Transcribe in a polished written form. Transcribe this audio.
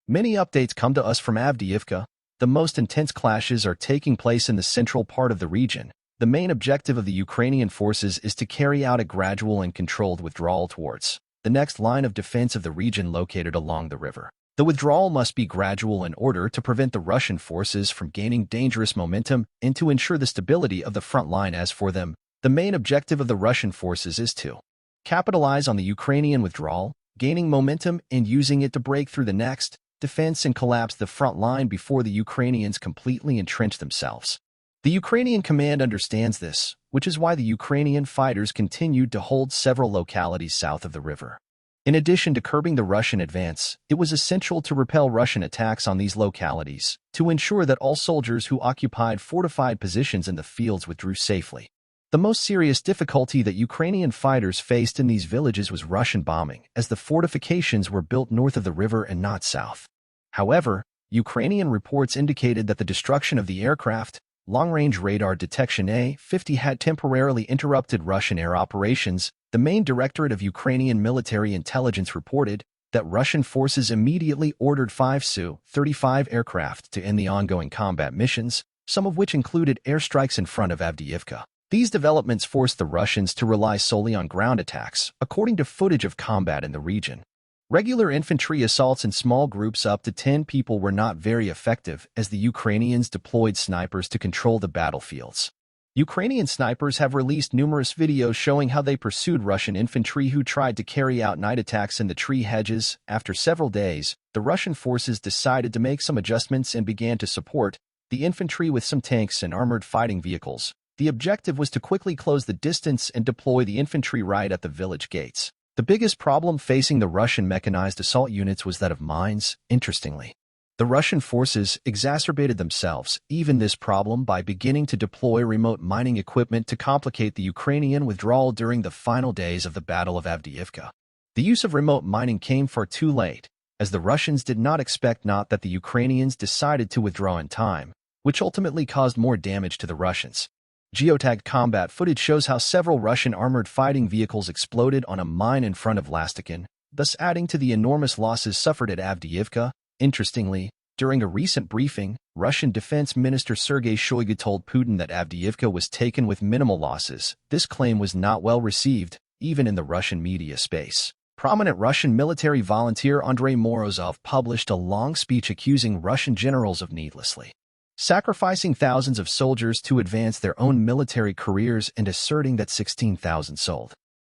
Many updates come to us from Avdiivka. The most intense clashes are taking place in the central part of the region. The main objective of the Ukrainian forces is to carry out a gradual and controlled withdrawal towards the next line of defense of the region located along the river. The withdrawal must be gradual in order to prevent the Russian forces from gaining dangerous momentum and to ensure the stability of the front line. As for them, the main objective of the Russian forces is to capitalize on the Ukrainian withdrawal, gaining momentum and using it to break through the next defense and collapse the front line before the Ukrainians completely entrench themselves. The Ukrainian command understands this, which is why the Ukrainian fighters continued to hold several localities south of the river. In addition to curbing the Russian advance, it was essential to repel Russian attacks on these localities, to ensure that all soldiers who occupied fortified positions in the fields withdrew safely. The most serious difficulty that Ukrainian fighters faced in these villages was Russian bombing, as the fortifications were built north of the river and not south. However, Ukrainian reports indicated that the destruction of the aircraft, long-range radar detection A-50 had temporarily interrupted Russian air operations. The main directorate of Ukrainian military intelligence reported that Russian forces immediately ordered 5 Su-35 aircraft to end the ongoing combat missions, some of which included airstrikes in front of Avdiivka. These developments forced the Russians to rely solely on ground attacks, according to footage of combat in the region. Regular infantry assaults in small groups up to 10 people were not very effective, as the Ukrainians deployed snipers to control the battlefields. Ukrainian snipers have released numerous videos showing how they pursued Russian infantry who tried to carry out night attacks in the tree hedges. After several days, the Russian forces decided to make some adjustments and began to support the infantry with some tanks and armored fighting vehicles. The objective was to quickly close the distance and deploy the infantry right at the village gates. The biggest problem facing the Russian mechanized assault units was that of mines. Interestingly, the Russian forces exacerbated themselves even this problem by beginning to deploy remote mining equipment to complicate the Ukrainian withdrawal during the final days of the Battle of Avdiivka. The use of remote mining came far too late, as the Russians did not expect that the Ukrainians decided to withdraw in time, which ultimately caused more damage to the Russians. Geotagged combat footage shows how several Russian armored fighting vehicles exploded on a mine in front of Lastikin, thus adding to the enormous losses suffered at Avdiivka. Interestingly, during a recent briefing, Russian Defense Minister Sergey told Putin that Avdiivka was taken with minimal losses. This claim was not well received, even in the Russian media space. Prominent Russian military volunteer Andrei Morozov published a long speech accusing Russian generals of needlessly sacrificing thousands of soldiers to advance their own military careers and asserting that 16,000 sold